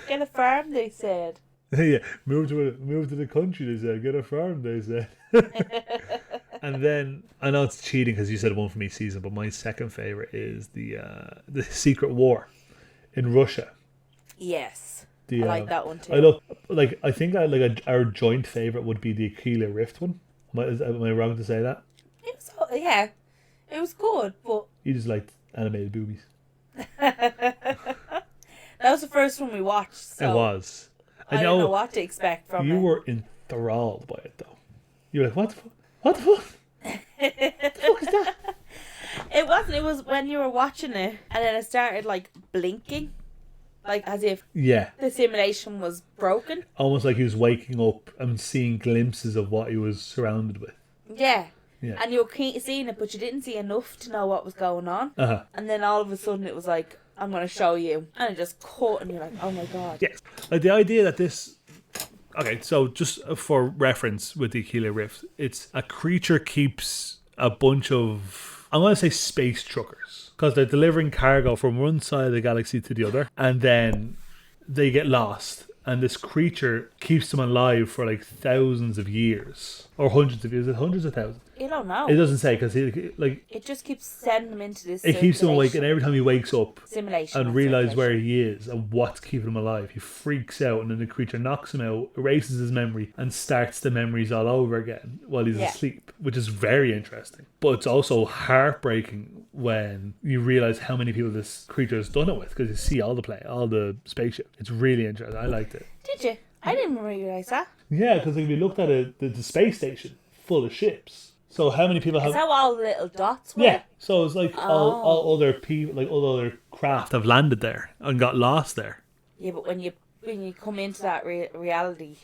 Get a farm, they said. Yeah, move to the country, they said. Get a farm, they said. And then, I know it's cheating because you said one from each season, but my second favourite is the Secret War in Russia. Yes. I like that one too. I think our joint favourite would be the Aquila Rift one. Am I wrong to say that? It was good, but... You just liked animated boobies. That was the first one we watched, so... It was. I didn't know what to expect from it. You were enthralled by it, though. You were like, what the fuck? What the fuck? What the fuck is that? It wasn't. It was when you were watching it, and then it started, like, blinking. Like, as if the simulation was broken. Almost like he was waking up and seeing glimpses of what he was surrounded with. Yeah. Yeah. And you were seeing it, but you didn't see enough to know what was going on. Uh-huh. And then all of a sudden it was like, I'm going to show you. And it just cut, and you're like, oh my God. Yes. Like the idea that this... Okay, so just for reference with the Aquila Rift, it's a creature keeps a bunch of... I'm going to say space truckers. Because they're delivering cargo from one side of the galaxy to the other. And then they get lost. And this creature keeps them alive for like thousands of years. Or hundreds of years. Is it hundreds of thousands? You don't know. It doesn't say because it just keeps sending them into this. It keeps him awake, and every time he wakes up and realizes where he is and what's keeping him alive, he freaks out, and then the creature knocks him out, erases his memory, and starts the memories all over again while he's asleep, which is very interesting. But it's also heartbreaking when you realize how many people this creature has done it with, because you see all the spaceship. It's really interesting. I liked it. Did you? I didn't realize that. Yeah, because if you looked at it, the space station full of ships. So how many people have... Is that what all the little dots were? Yeah. So it's like all other people, like all other craft have landed there and got lost there. Yeah, but when you come into that reality,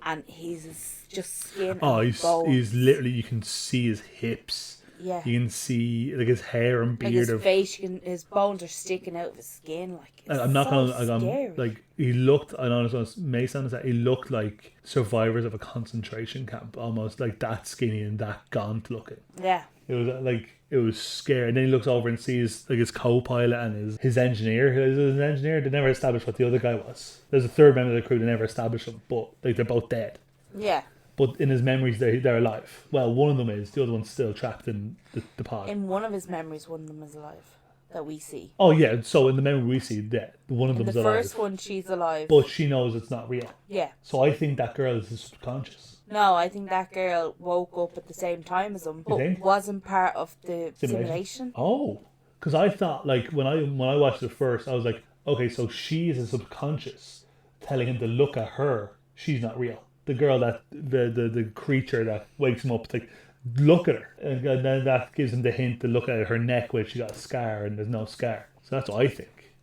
and he's just skin. Oh, and he's literally, you can see his hips. Yeah. You can see like his hair and beard. Like his face, his bones are sticking out of his skin. Like it's I'm not so gonna. scary. Like he looked. I know it may sound as that he looked like survivors of a concentration camp, almost like that skinny and that gaunt looking. Yeah. It was scary. And then he looks over and sees like his co-pilot and his engineer. His engineer. They never established what the other guy was. There's a third member of the crew. They never established him, but like they're both dead. Yeah. But in his memories, they're alive. Well, one of them is. The other one's still trapped in the pod. In one of his memories, one of them is alive. That we see. Oh, yeah. So in the memory we see, dead. One of them's alive. The first one, she's alive. But she knows it's not real. Yeah. So I think that girl is subconscious. No, I think that girl woke up at the same time as him, but wasn't part of the simulation. Oh. Because I thought, like, when I watched it first, I was like, okay, so she is a subconscious telling him to look at her. She's not real. The girl that the creature that wakes him up, it's like, look at her, and then that gives him the hint to look at her neck where she got a scar and there's no scar. So that's what I think.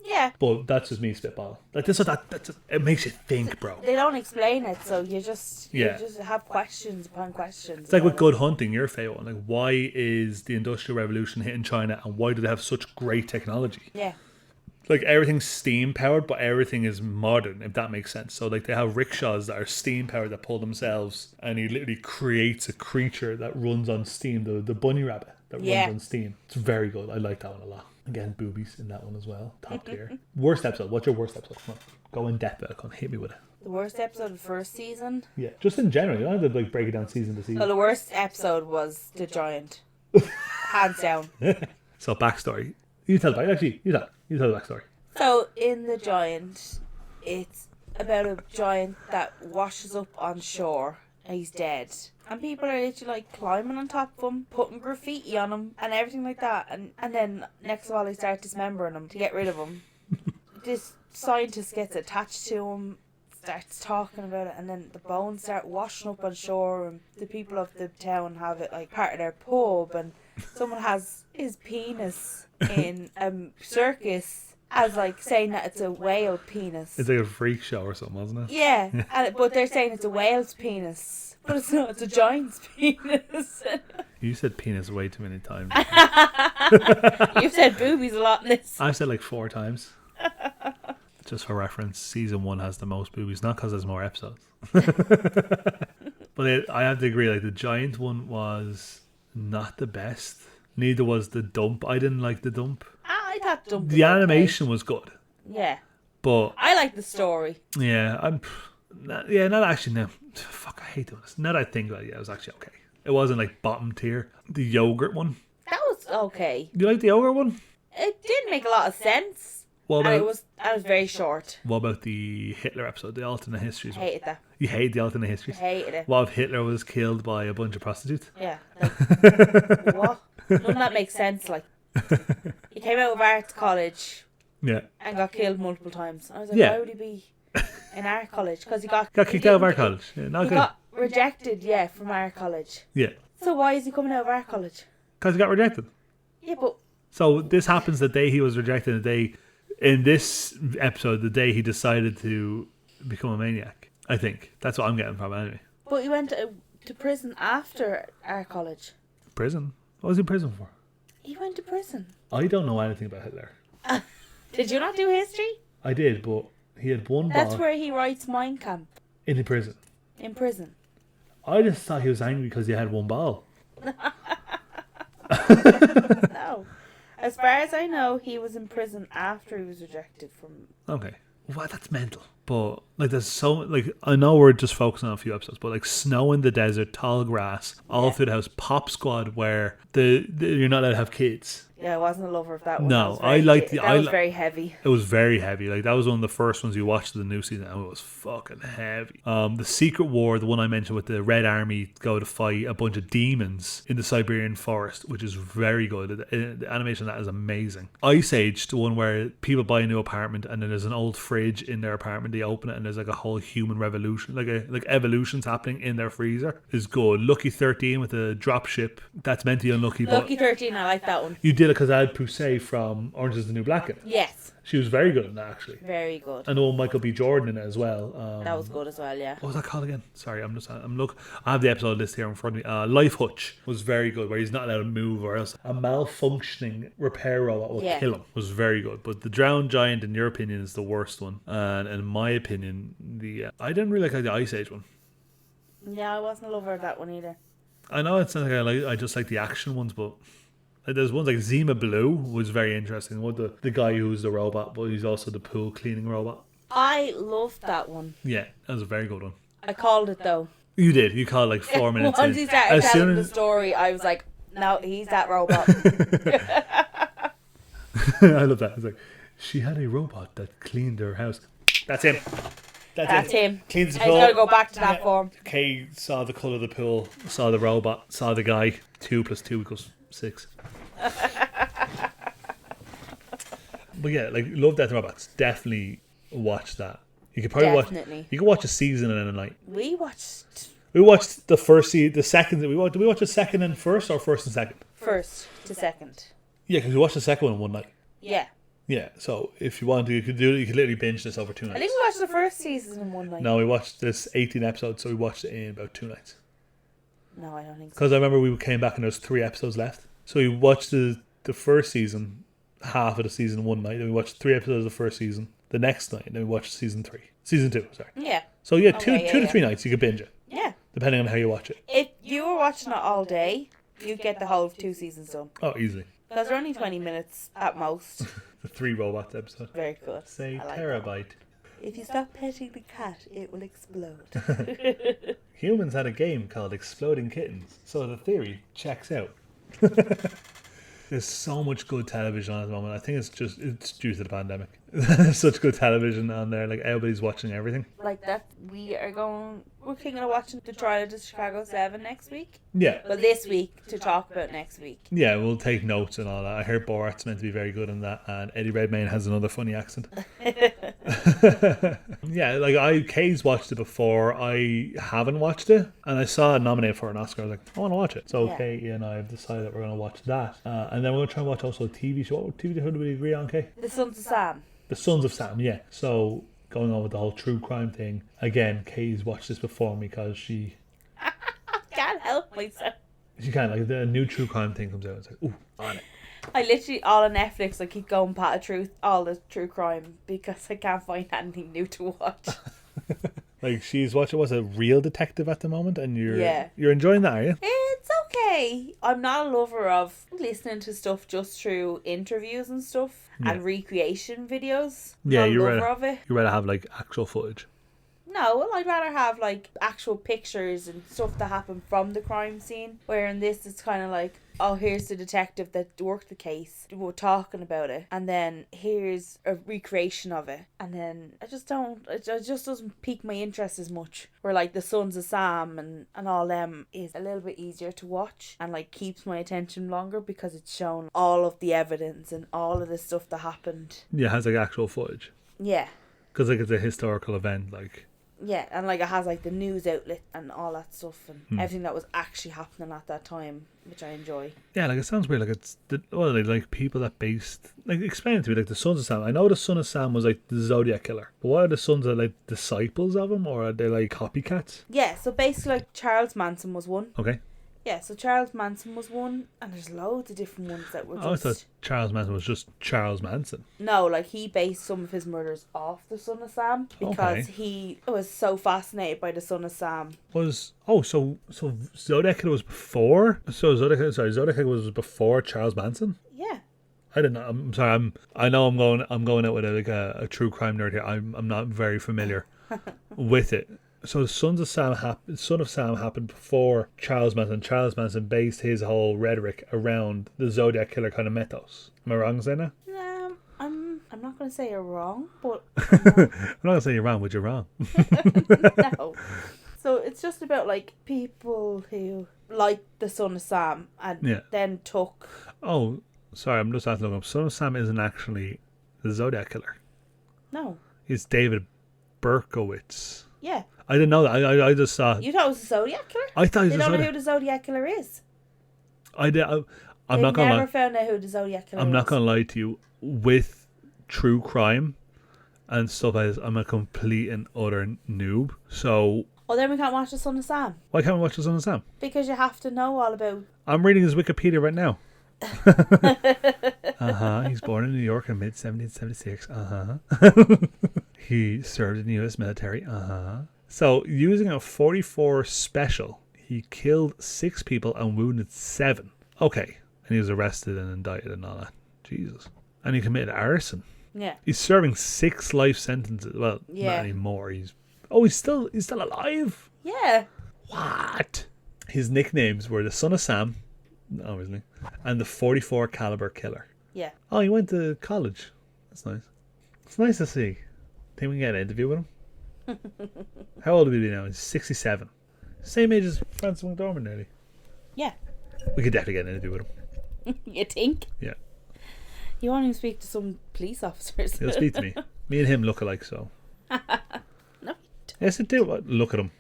Yeah. But that's just me spitballing. Like this or that. It makes you think, bro. They don't explain it, so you just have questions upon questions. It's like with Good Hunting, your favourite one. Like, why is the Industrial Revolution hitting China, and why do they have such great technology? Yeah. Like, everything's steam powered, but everything is modern, if that makes sense. So, like, they have rickshaws that are steam powered that pull themselves, and he literally creates a creature that runs on steam, the bunny rabbit that runs on steam. It's very good. I like that one a lot. Again, boobies in that one as well. Top tier. Worst episode. What's your worst episode? Come on. Go in depth. Come on, hit me with it. The worst episode of the first season? Yeah, just in general. You don't have to like break it down season to season. So the worst episode was The Giant. Hands down. So, backstory. You tell the backstory. Actually, you tell the backstory. So, in The Giant, it's about a giant that washes up on shore and he's dead. And people are literally like climbing on top of him, putting graffiti on him and everything like that. And then next of all they start dismembering him to get rid of him. This scientist gets attached to him, starts talking about it, and then the bones start washing up on shore, and the people of the town have it like part of their pub, and someone has his penis in a circus as like saying that it's a whale penis. It's like a freak show or something, wasn't it? Yeah, but they're saying it's a whale's penis, but it's not. It's a giant's penis. You said penis way too many times. You've said boobies a lot in this. I've said like 4 times. Just for reference, season 1 has the most boobies, not because there's more episodes. But I have to agree, like the giant one was not the best. Neither was the dump. I didn't like the dump. I thought dump. The animation was good. Yeah. But I like the story. yeah, not actually. No, fuck, I hate doing this. Now that I think about it, it was actually okay. It wasn't like bottom tier. The yogurt one. That was okay. You like the yogurt one? It didn't make a lot of sense. What about, and it was very short. What about the Hitler episode, the alternate histories one? Hated that. You hate the alternate histories? Hated it. What if Hitler was killed by a bunch of prostitutes? Yeah. Like, what? None of that makes sense. Like, he came out of arts college. Yeah. And got killed multiple times. I was like, Yeah. why would he be in art college? Because he got kicked out of art college. Yeah, not he good. got rejected. Yeah, from art college. Yeah. So why is he coming out of art college? Because he got rejected. Yeah, but So this happens the day he was rejected. The day in this episode, the day he decided to become a maniac. I think that's what I'm getting from it anyway. But he went to prison after art college. Prison? What was he in prison for? He went to prison. I don't know anything about Hitler. Did you not do history? I did, but he had one That's ball where he writes Mein Kampf. in the prison. In prison. I just thought he was angry because he had one ball. No. As far as I know, he was in prison after he was rejected from... Okay. Well, that's mental. But, like, there's so... Like, I know we're just focusing on a few episodes, but, like, snow in the desert, tall grass, all through the house, Pop Squad, where you're not allowed to have kids. Yeah, I wasn't a lover of that one. No, That was very heavy. It was very heavy. Like, that was one of the first ones you watched the new season, and it was fucking heavy. The Secret War, the one I mentioned with the Red Army go to fight a bunch of demons in the Siberian forest, which is very good. The animation of that is amazing. Ice Age, the one where people buy a new apartment and then there's an old fridge in their apartment, they open it and there's like a whole human revolution, like evolutions happening in their freezer, is good. Lucky 13 with the dropship, that's meant to be unlucky. Lucky but 13, I like that one. You did it because I had Poussey from Orange is the New Black in it. Yes. She was very good in that, actually. Very good. And the one Michael B. Jordan in it as well. That was good as well, yeah. What was that called again? Sorry, I have the episode list here in front of me. Life Hutch was very good, where he's not allowed to move or else a malfunctioning repair robot will kill him. Was very good. But the Drowned Giant, in your opinion, is the worst one. And in my opinion, I didn't really like the Ice Age one. Yeah, I wasn't a lover of that one either. I know it sounds like I just like the action ones, but there's ones like Zima Blue was very interesting. What the guy who's the robot, but he's also the pool cleaning robot. I loved that one. Yeah, that was a very good one. I called it though. You did. You called like 4 minutes Once in. he started telling the story, I was like, no, he's that robot. I love that. It's like, she had a robot that cleaned her house. That's him. That's him. Cleans the I pool. was going to go back to that form. Kay saw the colour of the pool, saw the robot, saw the guy. 2 + 2 = 6. But yeah, like Love, Death and Robots. Definitely watch that. You could probably watch a season in a night. We watched the first season, the second. Did we watch the second and first, or first and second? First to second. Yeah, because we watched the second one in one night. Yeah. Yeah, so if you want to, you could literally binge this over 2 nights. I think we watched the first season in one night. No, we watched this 18 episodes, so we watched it in about 2 nights. No, I don't think so. Because I remember we came back and there was 3 episodes left. So we watched the first season, half of the season one night, then we watched 3 episodes of the first season the next night, and then we watched season 2, sorry. Yeah. So yeah, two to 3 nights you could binge it. Yeah. Depending on how you watch it. If you were watching it all day, you'd get the whole 2 seasons done. Oh, easily. Because they're only 20 minutes at most. The 3 robots episode. Very good. Say like terabyte. If you stop petting the cat, it will explode. Humans had a game called Exploding Kittens, so the theory checks out. There's so much good television on at the moment. I think it's due to the pandemic. Such good television on there. Like, everybody's watching everything. Like that, we're thinking of watching the trial of the Chicago 7 next week. Yeah. Well, this week to talk about next week. Yeah, we'll take notes and all that. I heard Borat's meant to be very good in that, and Eddie Redmayne has another funny accent. Yeah, like Kay's watched it before. I haven't watched it, and I saw it nominated for an Oscar. I was like, I want to watch it. So Kay and I have decided that we're going to watch that, and then we're going to try and watch also a TV show. What TV show do we agree on, Kay? The Sons of Sam. The Sons of Sam, yeah. So going on with the whole true crime thing again. Kay's watched this before me because she can't help myself. She can't, like, the new true crime thing comes out. It's like, ooh, on it. I literally, all on Netflix, I keep going Pat of Truth, all the true crime, because I can't find anything new to watch. Like, she's watching, what's a Real Detective at the moment, and you're enjoying that, are you? It's okay. I'm not a lover of listening to stuff just through interviews and stuff, and recreation videos. Yeah, not a lover of it. You'd rather have, like, actual footage. No, well, I'd rather have, like, actual pictures and stuff that happened from the crime scene. Where in this, it's kind of like, oh, here's the detective that worked the case. We're talking about it. And then here's a recreation of it. And then it just doesn't pique my interest as much. Where, like, the Sons of Sam and all them is a little bit easier to watch. And, like, keeps my attention longer because it's shown all of the evidence and all of the stuff that happened. Yeah, it has, like, actual footage. Yeah. Because, like, it's a historical event, like... Yeah, and like it has like the news outlet and all that stuff and everything that was actually happening at that time, which I enjoy. Yeah, like it sounds weird. Like it's like people that based, like, explain it to me. Like the Sons of Sam. I know the Son of Sam was like the Zodiac killer, but what are the sons? Are like disciples of him, or are they like copycats? Yeah, so basically like Charles Manson was one. Okay. Yeah, so Charles Manson was one, and there's loads of different ones that were just... I thought Charles Manson was just Charles Manson. No, like, he based some of his murders off the Son of Sam, because he was so fascinated by the Son of Sam. So Zodiac Killer was before? So Zodiac Killer was before Charles Manson? Yeah. I didn't know. I'm sorry, I know I'm going out with a true crime nerd here. I'm not very familiar with it. So the Son of Sam happened before Charles Manson. Charles Manson based his whole rhetoric around the Zodiac Killer kind of mythos. Am I wrong saying that? I'm not going to say you're wrong, but... I'm not going to say you're wrong, but you're wrong. No. So it's just about, like, people who liked the Son of Sam and then took... Oh, sorry, I'm just asking. Son of Sam isn't actually the Zodiac Killer. No. It's David Berkowitz. Yeah. I didn't know that. I just saw... You thought it was the Zodiac Killer? I thought he was They don't know who the Zodiac Killer is. I did. I'm not gonna lie. never found out who the Zodiac Killer I'm was. not going to lie to you. With true crime and stuff like this, I'm a complete and utter noob. So... Well, then we can't watch The Son of Sam. Why can't we watch The Son of Sam? Because you have to know all about... I'm reading his Wikipedia right now. He's born in New York in mid-1776. He served in the U.S. military. So, using a .44 special, he killed 6 people and wounded 7. Okay. And he was arrested and indicted and all that. Jesus. And he committed arson. Yeah. He's serving 6 life sentences. Well, not anymore. He's still alive? Yeah. What? His nicknames were the Son of Sam, obviously, and the .44 caliber killer. Yeah. Oh, he went to college. That's nice. It's nice to see. Think we can get an interview with him? How old are we now? He's 67. Same age as Francis McDormand, nearly. Yeah. We could definitely get an interview with him. You think? Yeah. You won't even speak to some police officers. He'll speak to me. Me and him look alike, so. No, you don't. Yes, I do. Look at him.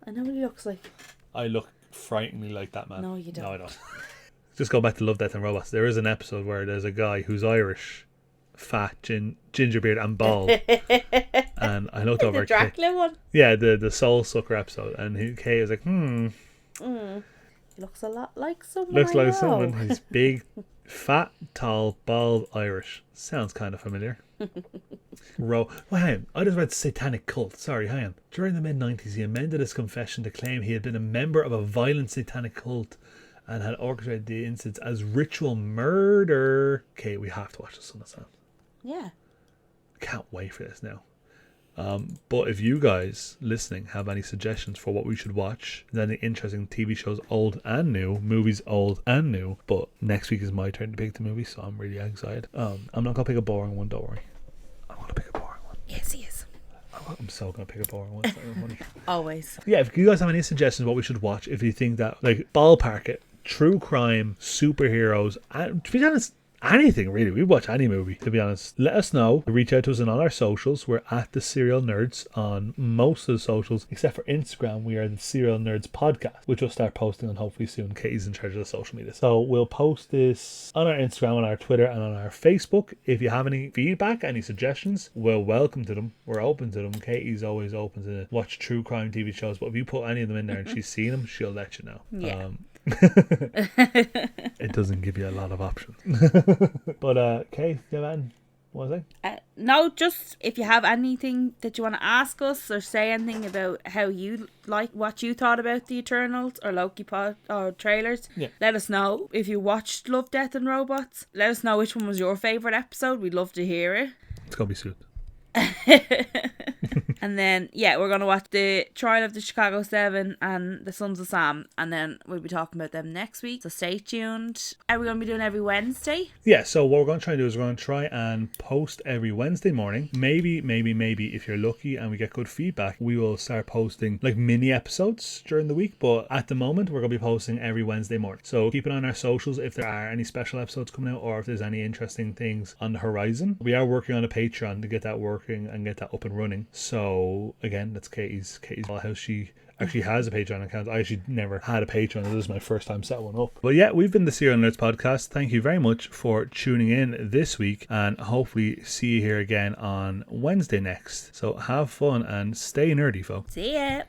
I know what he looks like. I look frighteningly like that man. No, you don't. No, I don't. Just go back to Love, Death and Robots. There is an episode where there's a guy who's Irish, fat, gingerbeard and bald. And I looked over the Dracula one? Yeah, the Soul Sucker episode. And Kay was like, He looks a lot like someone Looks I like know. someone. He's big, fat, tall, bald, Irish. Sounds kind of familiar. Hang on. I just read Satanic Cult. Sorry, hang on. During the mid-90s, he amended his confession to claim he had been a member of a violent satanic cult and had orchestrated the incidents as ritual murder. Okay, we have to watch The Son of Sam. Yeah. Can't wait for this now. But if you guys listening have any suggestions for what we should watch, any interesting TV shows, old and new, movies old and new, but next week is my turn to pick the movie, so I'm really excited. I'm not gonna pick a boring one, don't worry. I'm Yes, he is. I'm so going to pick up Owen once. Always. Yeah, if you guys have any suggestions what we should watch, if you think that, like, ballpark it, true crime, superheroes, and to be honest, anything really, we watch any movie, to be honest, let us know. Reach out to us on all our socials. We're at the Serial Nerds on most of the socials except for Instagram. We are the Serial Nerds podcast, which we'll start posting on hopefully soon. Katie's in charge of the social media, so we'll post this on our Instagram, on our Twitter, and on our Facebook. If you have any feedback, any suggestions, we're welcome to them. We're open to them. Katie's always open to watch true crime TV shows, but if you put any of them in there and she's seen them, she'll let you know. Yeah. It doesn't give you a lot of options. But Kate, do you have anything? What was it? No, just if you have anything that you want to ask us or say anything about how you like what you thought about the Eternals or Loki pod or trailers, let us know. If you watched Love, Death and Robots, let us know which one was your favourite episode. We'd love to hear it. It's gonna be soon. And then we're gonna watch the Trial of the Chicago 7 and the Sons of Sam, and then we'll be talking about them next week, so stay tuned. Are we gonna be doing every Wednesday? Yeah, so what we're gonna try and do is we're gonna try and post every Wednesday morning. Maybe if you're lucky and we get good feedback, we will start posting like mini episodes during the week, but at the moment we're gonna be posting every Wednesday morning, so keep it on our socials if there are any special episodes coming out or if there's any interesting things on the horizon. We are working on a Patreon to get that working and get that up and running. So again, that's Katie's house. She actually has a Patreon account. I actually never had a Patreon. This is my first time setting one up. But yeah, we've been the Serial Nerds podcast. Thank you very much for tuning in this week, and hopefully see you here again on Wednesday next. So have fun and stay nerdy, folks. See ya.